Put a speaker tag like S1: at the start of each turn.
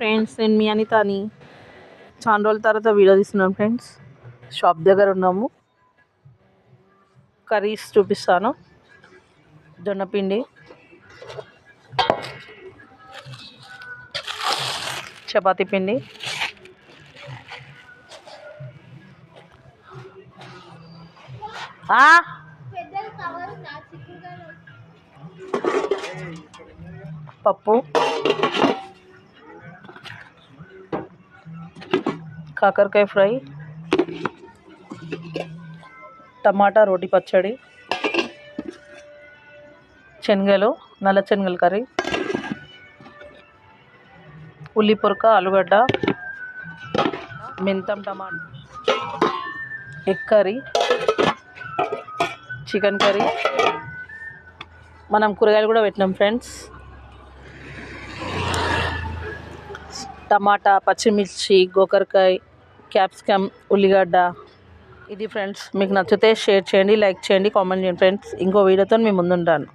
S1: Friends, నేను మీ అనితని. చాలా రోజుల తర్వాత వీడియో తీస్తున్నాను ఫ్రెండ్స్. షాప్ దగ్గర ఉన్నాము. కర్రీస్ చూపిస్తాను. జొన్నపిండి, చపాతీ పిండి, పప్పు, కాకరకాయ ఫ్రై, టమాటా రోటి పచ్చడి, శనగలు, నల్ల శనగల కర్రీ, ఉల్లి పొరక, ఆలుగడ్డ, మెంతం టమాటా, ఎగ్ కర్రీ, చికెన్ కర్రీ. మనం కూరగాయలు కూడా పెట్టినాం ఫ్రెండ్స్. టమాటా, పచ్చిమిర్చి, గోకరకాయ, క్యాప్సికమ్, ఉల్లిగడ్డ. ఇది ఫ్రెండ్స్, మీకు నచ్చితే షేర్ చేయండి, లైక్ చేయండి, కామెంట్ చేయండి ఫ్రెండ్స్. ఇంకో వీడియోతో మీ ముందుంటాను.